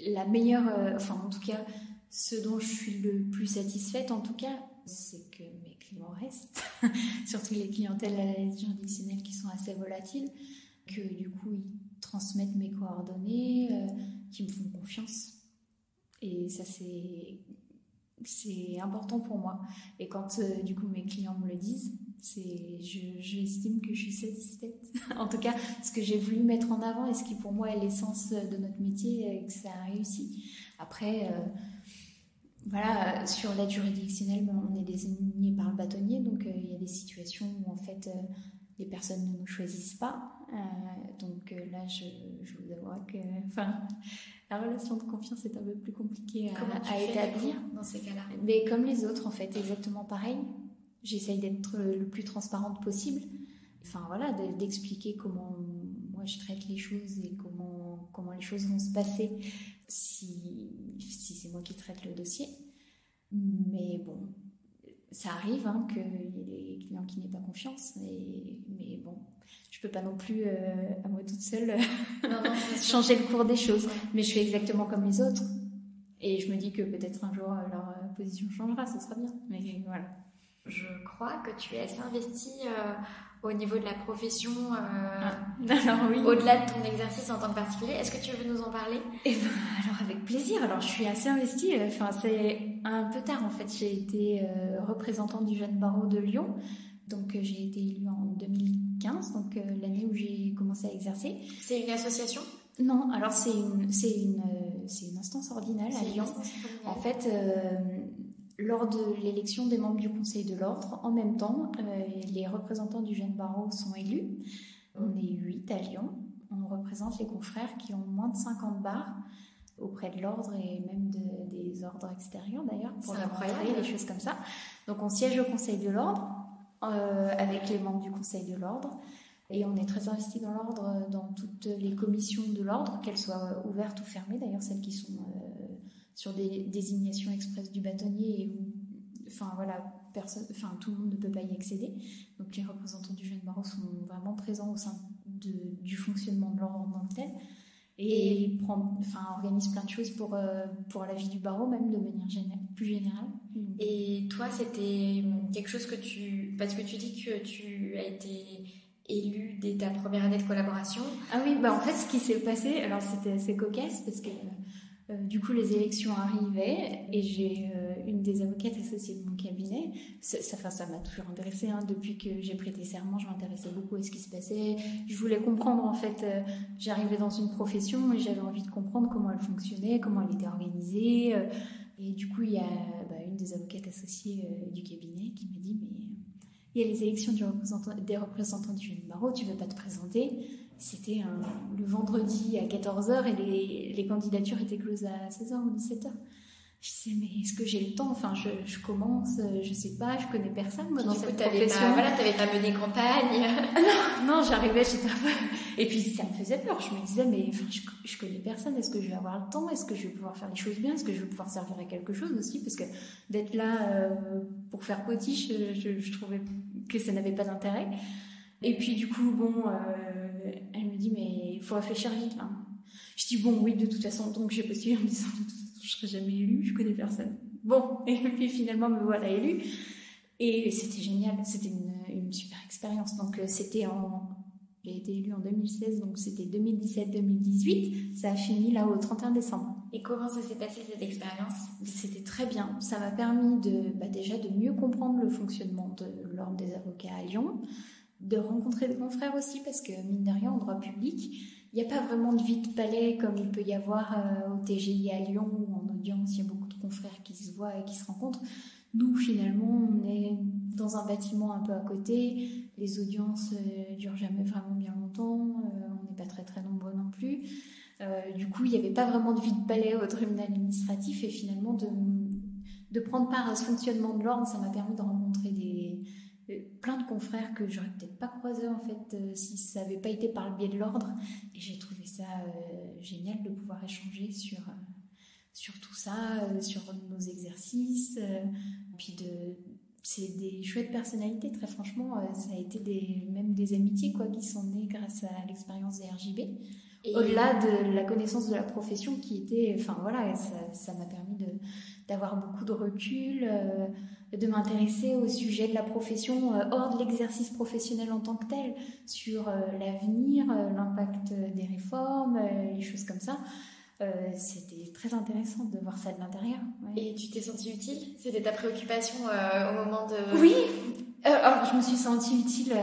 La meilleure, en tout cas, ce dont je suis le plus satisfaite, en tout cas, c'est que mes clients restent, surtout les clientèles à l'aide juridictionnelle qui sont assez volatiles, que du coup ils transmettent mes coordonnées, qui me font confiance. Et ça, c'est important pour moi. Et quand du coup mes clients me le disent, j'estime que je suis satisfaite. En tout cas, ce que j'ai voulu mettre en avant et ce qui pour moi est l'essence de notre métier et que ça a réussi. Après, voilà, sur l'aide juridictionnelle, on est désigné par le bâtonnier, donc il y a des situations où en fait les personnes ne nous choisissent pas. Donc là, je vous avoue que, la relation de confiance est un peu plus compliquée à établir dans ces cas-là. Mais comme les autres, en fait, exactement pareil. J'essaye d'être le plus transparente possible. D'expliquer comment moi je traite les choses et comment les choses vont se passer si c'est moi qui traite le dossier. Mais bon, ça arrive qu'il y ait des clients qui n'aient pas confiance, mais bon, je peux pas non plus à moi toute seule non, changer le cours des choses. Mais je fais exactement comme les autres. Et je me dis que peut-être un jour leur position changera, ce sera bien. Mais voilà. Je crois que tu es assez investie au niveau de la profession, alors oui. Au-delà de ton exercice en tant que particulier. Est-ce que tu veux nous en parler? Alors avec plaisir. Alors je suis assez investie. C'est un peu tard en fait. J'ai été représentante du jeune barreau de Lyon. Donc j'ai été élue en 2015, donc l'année où j'ai commencé à exercer. C'est une association? Non, alors c'est une instance ordinale à Lyon. En fait, lors de l'élection des membres du Conseil de l'Ordre, en même temps, les représentants du jeune barreau sont élus. On est 8 à Lyon. On représente les confrères qui ont moins de 50 bars auprès de l'ordre et même des ordres extérieurs d'ailleurs, pour les rentrées, les choses comme ça. Donc on siège au Conseil de l'Ordre avec les membres du Conseil de l'Ordre. Et on est très investi dans l'ordre, dans toutes les commissions de l'ordre, qu'elles soient ouvertes ou fermées, d'ailleurs celles qui sont sur des désignations express du bâtonnier, et où, tout le monde ne peut pas y accéder. Donc les représentants du jeune barreau sont vraiment présents au sein du fonctionnement de l'ordre en tant que tel, et organisent plein de choses pour la vie du barreau, même de manière plus générale. Et toi, c'était quelque chose parce que tu dis que tu as été élue dès ta première année de collaboration. Ah oui, en fait, ce qui s'est passé, alors c'était assez cocasse parce que du coup, les élections arrivaient et j'ai une des avocates associées de mon cabinet. Ça m'a toujours intéressée. Depuis que j'ai prêté serment, je m'intéressais beaucoup à ce qui se passait. Je voulais comprendre, en fait. J'arrivais dans une profession et j'avais envie de comprendre comment elle fonctionnait, comment elle était organisée. Et du coup, il y a une des avocates associées du cabinet qui m'a dit « Mais il y a les élections des représentants du jeune barreau, tu ne veux pas te présenter ?» C'était le vendredi à 14h et les candidatures étaient closes à 16h ou 17h. Je disais, mais est-ce que j'ai le temps? Je commence, je sais pas, je connais personne, moi, dans cette profession. T'avais pas mené campagne. Non, j'arrivais, j'étais un peu... Et puis, ça me faisait peur. Je me disais, mais je connais personne. Est-ce que je vais avoir le temps? Est-ce que je vais pouvoir faire les choses bien? Est-ce que je vais pouvoir servir à quelque chose aussi? Parce que d'être là pour faire potiche, je trouvais que ça n'avait pas d'intérêt. Et puis, du coup, elle me dit, mais il faut réfléchir vite, là. Je dis, oui, de toute façon, donc j'ai postulé en me disant, je serai jamais élue, je connais personne. Et puis finalement, me voilà élue. Et c'était génial, c'était une super expérience. Donc j'ai été élue en 2016, donc c'était 2017-2018. Ça a fini là au 31 décembre. Et comment ça s'est passé cette expérience? C'était très bien. Ça m'a permis déjà de mieux comprendre le fonctionnement de l'ordre des avocats à Lyon, de rencontrer des confrères aussi, parce que mine de rien, en droit public, il n'y a pas vraiment de vie de palais comme il peut y avoir au TGI à Lyon, où en audience, il y a beaucoup de confrères qui se voient et qui se rencontrent. Nous, finalement, on est dans un bâtiment un peu à côté. Les audiences durent jamais vraiment bien longtemps. On n'est pas très très nombreux non plus. Du coup, il n'y avait pas vraiment de vie de palais au tribunal administratif. Et finalement, de prendre part à ce fonctionnement de l'ordre, ça m'a permis de rencontrer plein de confrères que j'aurais peut-être pas croisés en fait si ça n'avait pas été par le biais de l'ordre. Et j'ai trouvé ça génial de pouvoir échanger sur tout ça, sur nos exercices, puis c'est des chouettes personnalités, très franchement. Ça a été même des amitiés qui sont nées grâce à l'expérience des RJB. Et au-delà de la connaissance de la profession qui était, ça m'a permis d'avoir beaucoup de recul, de m'intéresser au sujet de la profession hors de l'exercice professionnel en tant que tel, sur l'avenir, l'impact des réformes, les choses comme ça. C'était très intéressant de voir ça de l'intérieur. Ouais. Et tu t'es sentie utile? C'était ta préoccupation au moment de... Oui, alors je me suis sentie utile,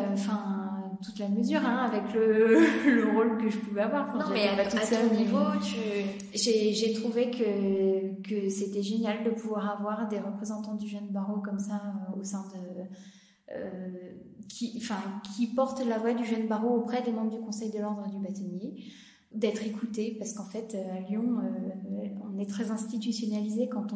toute la mesure, avec le rôle que je pouvais avoir. Non, mais à ton niveau, j'ai trouvé que c'était génial de pouvoir avoir des représentants du jeune barreau comme ça au sein de... qui portent la voix du jeune barreau auprès des membres du Conseil de l'Ordre du bâtonnier, d'être écoutés, parce qu'en fait, à Lyon, on est très institutionnalisé quand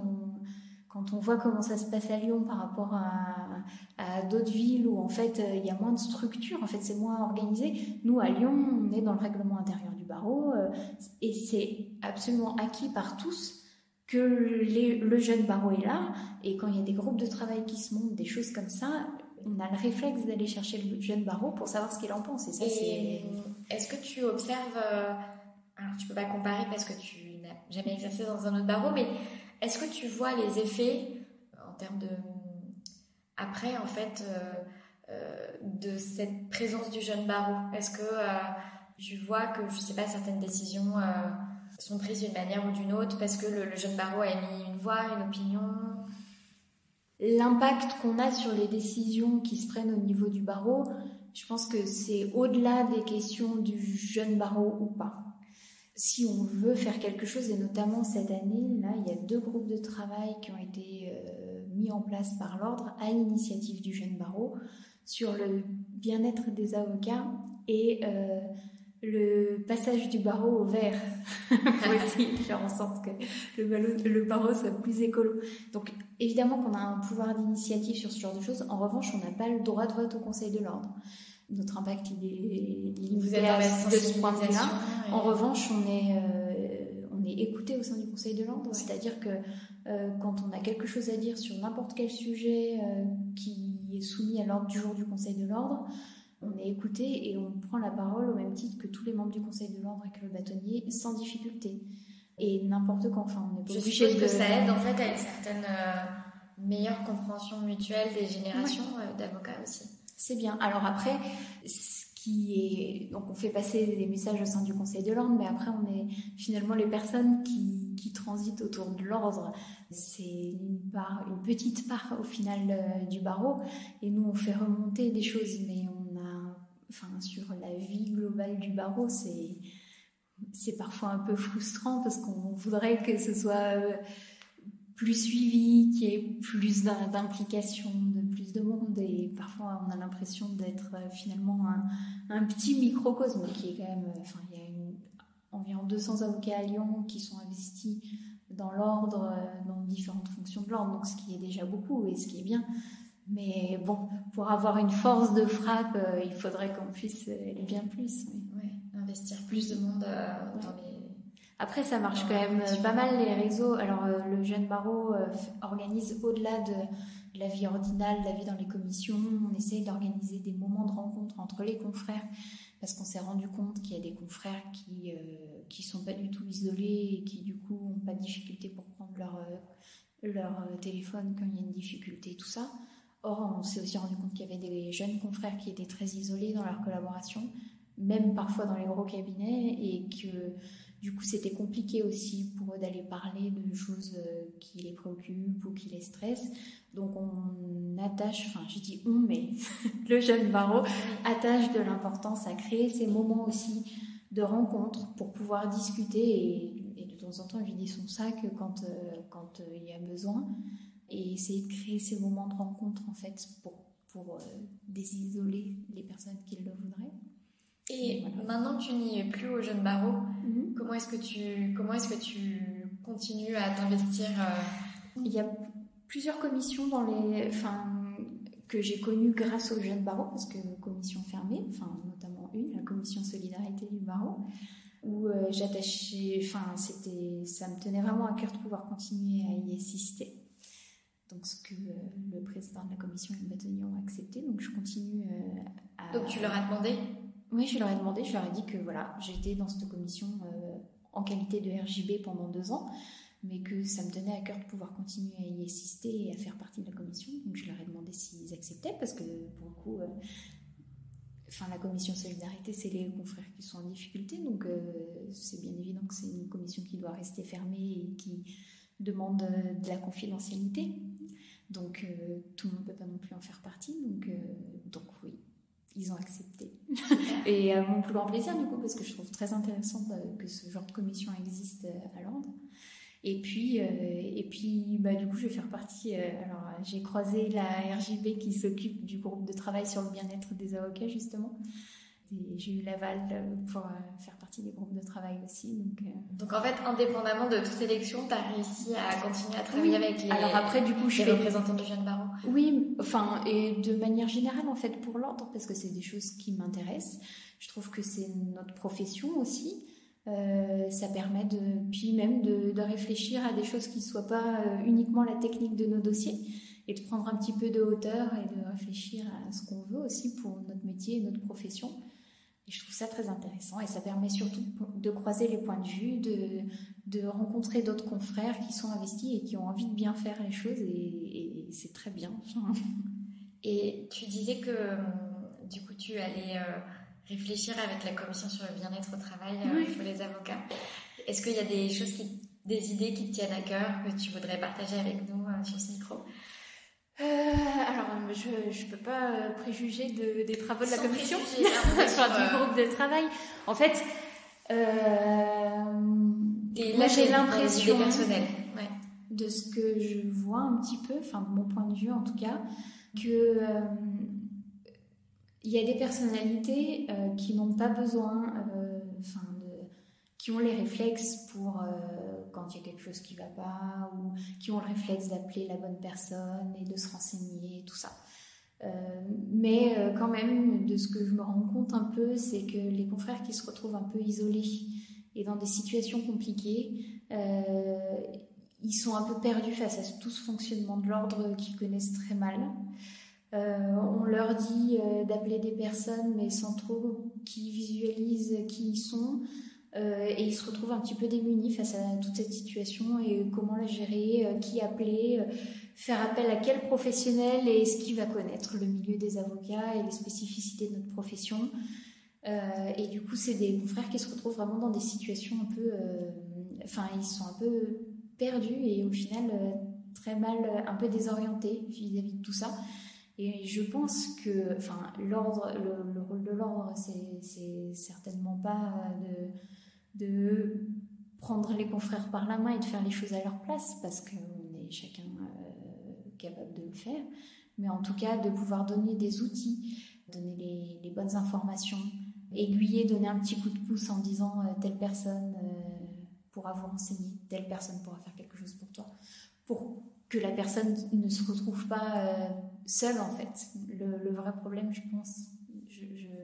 quand on voit comment ça se passe à Lyon par rapport à d'autres villes où en fait il y a moins de structure, en fait c'est moins organisé. Nous à Lyon, on est dans le règlement intérieur du barreau et c'est absolument acquis par tous que le jeune barreau est là, et quand il y a des groupes de travail qui se montent, des choses comme ça, on a le réflexe d'aller chercher le jeune barreau pour savoir ce qu'il en pense. Et ça, est-ce que tu observes, alors tu peux pas comparer parce que tu n'as jamais exercé dans un autre barreau, mais est-ce que tu vois les effets en termes de après en fait de cette présence du jeune barreau? Est-ce que tu vois que je sais pas, certaines décisions sont prises d'une manière ou d'une autre parce que le jeune barreau a émis une voix, une opinion? L'impact qu'on a sur les décisions qui se prennent au niveau du barreau, je pense que c'est au-delà des questions du jeune barreau ou pas. Si on veut faire quelque chose, et notamment cette année, là, il y a 2 groupes de travail qui ont été mis en place par l'ordre à l'initiative du jeune barreau sur le bien-être des avocats et le passage du barreau au vert pour essayer de faire en sorte que le barreau soit plus écolo. Donc évidemment qu'on a un pouvoir d'initiative sur ce genre de choses. En revanche, on n'a pas le droit de vote au Conseil de l'ordre. Notre impact, il est limité de ce point de vue-là. En revanche, on est écouté au sein du Conseil de l'ordre. Ouais. C'est-à-dire que quand on a quelque chose à dire sur n'importe quel sujet qui est soumis à l'ordre du jour du Conseil de l'ordre, on est écouté et on prend la parole au même titre que tous les membres du Conseil de l'ordre avec le bâtonnier, sans difficulté. Et n'importe quand. Enfin, on est pas obligé. Je suppose que ça aide en fait à une certaine meilleure compréhension mutuelle des générations d'avocats aussi. C'est bien. Alors après, ce qui est... Donc on fait passer des messages au sein du Conseil de l'ordre, mais après on est finalement les personnes qui transitent autour de l'ordre. C'est une petite part au final du barreau, et nous on fait remonter des choses, mais sur la vie globale du barreau, c'est parfois un peu frustrant parce qu'on voudrait que ce soit plus suivi, qu'il y ait plus d'implication de plus de monde, et parfois on a l'impression d'être finalement un petit microcosme qui est quand même... il y a environ 200 avocats à Lyon qui sont investis dans l'ordre, dans différentes fonctions de l'ordre, donc ce qui est déjà beaucoup et ce qui est bien. Mais bon, pour avoir une force de frappe, il faudrait qu'on puisse aller bien plus. Oui, investir plus de monde dans les... Après, ça marche quand même pas mal, les réseaux. Alors, le jeune barreau organise au-delà de la vie ordinale, de la vie dans les commissions. On essaye d'organiser des moments de rencontre entre les confrères, parce qu'on s'est rendu compte qu'il y a des confrères qui sont pas du tout isolés et qui, du coup, n'ont pas de difficulté pour prendre leur téléphone quand il y a une difficulté, tout ça. Or, on s'est aussi rendu compte qu'il y avait des jeunes confrères qui étaient très isolés dans leur collaboration, même parfois dans les gros cabinets, et que du coup c'était compliqué aussi pour eux d'aller parler de choses qui les préoccupent ou qui les stressent. Donc on attache, je dis on, mais le jeune barreau attache de l'importance à créer ces moments aussi de rencontre pour pouvoir discuter, et de temps en temps vider son sac quand il y a besoin, et essayer de créer ces moments de rencontre en fait pour désisoler les personnes qui le voudraient. Et voilà. Maintenant que tu n'y es plus au jeune barreau, comment est-ce que tu continues à t'investir Il y a plusieurs commissions que j'ai connues grâce au jeune barreau, parce que commission fermée, notamment la commission solidarité du barreau, où j'attachais, ça me tenait vraiment à cœur de pouvoir continuer à y assister. Donc ce que le président de la commission et le bâtonnier ont accepté, donc je continue à... Donc tu leur as demandé ? Oui, je leur ai demandé, je leur ai dit que voilà, j'étais dans cette commission en qualité de RJB pendant 2 ans, mais que ça me tenait à cœur de pouvoir continuer à y assister et à faire partie de la commission. Donc je leur ai demandé s'ils acceptaient, parce que pour le coup, la commission solidarité, c'est les confrères qui sont en difficulté, donc c'est bien évident que c'est une commission qui doit rester fermée et qui demande de la confidentialité. Donc tout le monde ne peut pas non plus en faire partie, donc oui. Ils ont accepté. Et mon plus grand plaisir, du coup, parce que je trouve très intéressant que ce genre de commission existe à l'ordre. Et puis, du coup, je vais faire partie... alors, j'ai croisé la RJB qui s'occupe du groupe de travail sur le bien-être des avocats, justement. j'ai eu l'aval pour faire partie des groupes de travail aussi. Donc en fait, indépendamment de toute élection, tu as réussi à continuer à travailler avec les, alors après, du coup, les représentants du jeune baron. Oui, enfin, et de manière générale, en fait, pour l'ordre, parce que c'est des choses qui m'intéressent. Je trouve que c'est notre profession aussi. Ça permet puis même de réfléchir à des choses qui ne soient pas uniquement la technique de nos dossiers, et de prendre un petit peu de hauteur et de réfléchir à ce qu'on veut aussi pour notre métier et notre profession. Et je trouve ça très intéressant, et ça permet surtout de croiser les points de vue, de rencontrer d'autres confrères qui sont investis et qui ont envie de bien faire les choses, et c'est très bien. Et tu disais que du coup tu allais réfléchir avec la commission sur le bien-être au travail pour les avocats. Est-ce qu'il y a des choses, des idées qui te tiennent à cœur, que tu voudrais partager avec nous sur ce micro? Alors, je peux pas préjuger des travaux de la commission sur du groupe de travail. En fait, moi j'ai l'impression de ce que je vois un petit peu, enfin de mon point de vue en tout cas, que il y a des personnalités qui n'ont pas besoin, qui ont les réflexes pour quand il y a quelque chose qui ne va pas, ou qui ont le réflexe d'appeler la bonne personne et de se renseigner, tout ça. Mais quand même, de ce que je me rends compte un peu, c'est que les confrères qui se retrouvent un peu isolés et dans des situations compliquées, ils sont un peu perdus face à tout ce fonctionnement de l'ordre qu'ils connaissent très mal. On leur dit d'appeler des personnes, mais sans trop qu'ils visualisent qui ils sont. Et ils se retrouvent un petit peu démunis face à toute cette situation, et comment la gérer, qui appeler, faire appel à quel professionnel, et ce qui va connaître le milieu des avocats et les spécificités de notre profession. Et du coup, c'est des confrères qui se retrouvent vraiment dans des situations un peu... ils sont un peu perdus et au final très mal, un peu désorientés vis-à-vis de tout ça. Et je pense que le rôle de l'ordre, c'est certainement pas de prendre les confrères par la main et de faire les choses à leur place, parce qu'on est chacun capable de le faire, mais en tout cas de pouvoir donner des outils, donner les bonnes informations, aiguiller, donner un petit coup de pouce en disant telle personne pourra vous renseigner, telle personne pourra faire quelque chose pour toi, pour que la personne ne se retrouve pas seule en fait. Le vrai problème, je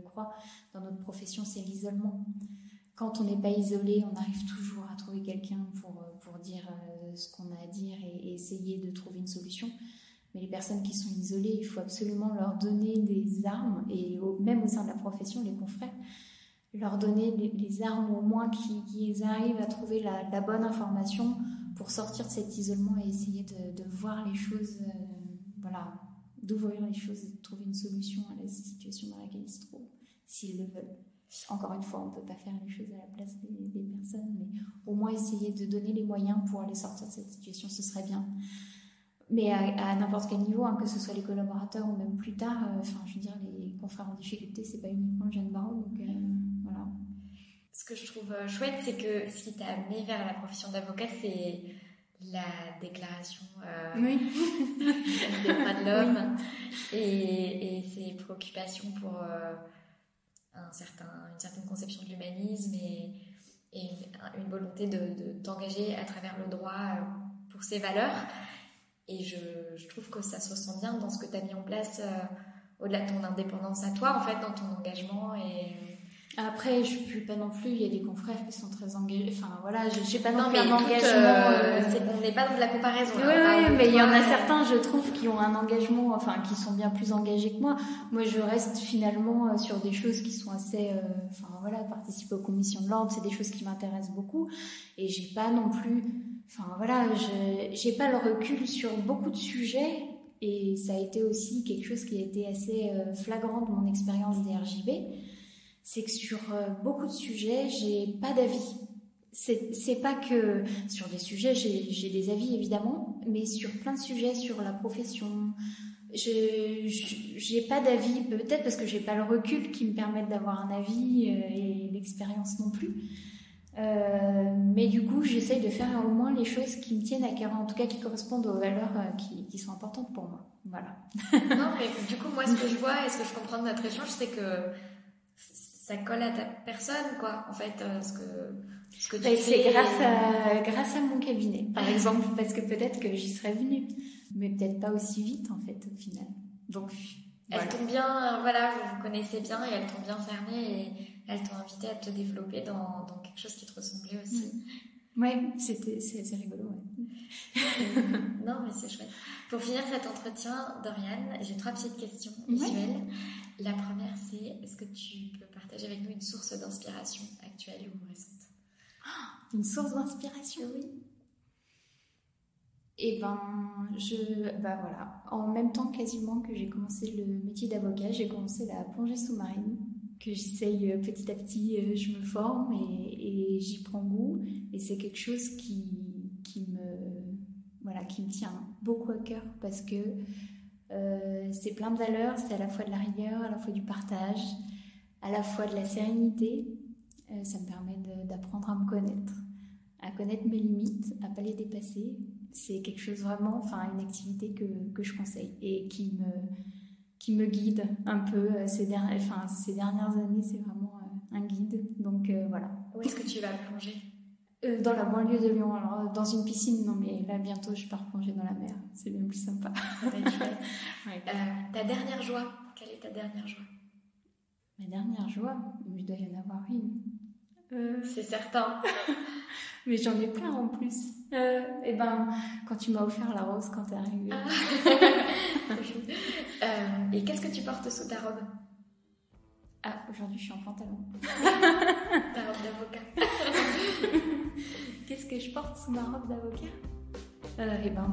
crois, dans notre profession, c'est l'isolement. Quand on n'est pas isolé, on arrive toujours à trouver quelqu'un pour dire ce qu'on a à dire et essayer de trouver une solution. Mais les personnes qui sont isolées, il faut absolument leur donner des armes, et même au sein de la profession, les confrères, leur donner les armes au moins qu'ils arrivent à trouver la bonne information pour sortir de cet isolement et essayer de voir les choses, d'ouvrir les choses et de trouver une solution à la situation dans laquelle ils se trouvent, s'ils le veulent. Encore une fois, on ne peut pas faire les choses à la place des personnes, mais au moins essayer de donner les moyens pour aller sortir de cette situation, ce serait bien. Mais à n'importe quel niveau, que ce soit les collaborateurs ou même plus tard, je veux dire, les confrères en difficulté, c'est pas uniquement le jeune barreau, donc voilà. Ce que je trouve chouette, c'est que ce qui t'a amené vers la profession d'avocat, c'est la déclaration des droits de l'homme et ses préoccupations pour une certaine conception de l'humanisme et une volonté de t'engager à travers le droit pour ses valeurs. Et je trouve que ça se ressent bien dans ce que tu as mis en place au-delà de ton indépendance à toi, en fait, dans ton engagement. Et après, je ne suis pas non plus, il y a des confrères qui sont très engagés. Enfin, voilà, je n'ai pas non plus un engagement. On n'est pas dans de la comparaison. Oui, mais il y en a certains, je trouve, qui ont un engagement, qui sont bien plus engagés que moi. Moi, je reste finalement sur des choses qui sont assez. Participer aux commissions de l'ordre, c'est des choses qui m'intéressent beaucoup. Et j'ai pas non plus. J'ai pas le recul sur beaucoup de sujets. Et ça a été aussi quelque chose qui a été assez flagrant de mon expérience des RJB. C'est que sur beaucoup de sujets, j'ai pas d'avis. C'est pas que sur des sujets, j'ai des avis évidemment, mais sur plein de sujets, sur la profession, j'ai pas d'avis, peut-être parce que j'ai pas le recul qui me permette d'avoir un avis et l'expérience non plus. Mais du coup, j'essaye de faire au moins les choses qui me tiennent à cœur, en tout cas qui correspondent aux valeurs qui sont importantes pour moi. Voilà. Non, mais du coup, moi, ce que je vois et ce que je comprends de notre échange, c'est que ça colle à ta personne, quoi, en fait, ce que tu Ben, fais. c'est grâce à mon cabinet, par exemple, parce que peut-être que j'y serais venue, mais peut-être pas aussi vite, en fait, au final. Donc, Elles voilà. t'ont bien, voilà, vous vous connaissez bien et elles t'ont bien cerné et elles t'ont invité à te développer dans quelque chose qui te ressemblait aussi. Ouais, c'est rigolo, ouais. Non, mais c'est chouette. Pour finir cet entretien, Doriane, j'ai 3 petites questions visuelles. La première, c'est est-ce que tu peux partager avec nous une source d'inspiration actuelle ou récente? Une source d'inspiration, oui. Et voilà. En même temps, quasiment que j'ai commencé le métier d'avocat, j'ai commencé la plongée sous-marine, que j'essaye petit à petit, je me forme et j'y prends goût. Et c'est quelque chose qui me tient beaucoup à cœur parce que c'est plein de valeurs, c'est à la fois de la rigueur, à la fois du partage, à la fois de la sérénité. Ça me permet d'apprendre à me connaître, à connaître mes limites, à pas les dépasser. C'est quelque chose vraiment, une activité que je conseille et qui me guide un peu ces dernières années. C'est vraiment un guide. Donc voilà. Où est-ce que tu vas plonger? Dans la banlieue de Lyon. Alors dans une piscine, non, mais là bientôt je pars plonger dans la mer. C'est bien plus sympa. Ça va être chouette. Ouais. Ta dernière joie, quelle est ta dernière joie? Ma dernière joie, il doit y en avoir une. C'est certain. Mais j'en ai plein en plus. Quand tu m'as offert la rose quand t'es arrivée. Et qu'est-ce que tu portes sous ta robe? Aujourd'hui je suis en pantalon. Ta robe d'avocat. Qu'est-ce que je porte sous ma robe d'avocat?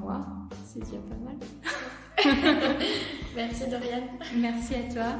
Moi, c'est déjà pas mal. Merci Doriane. Merci à toi.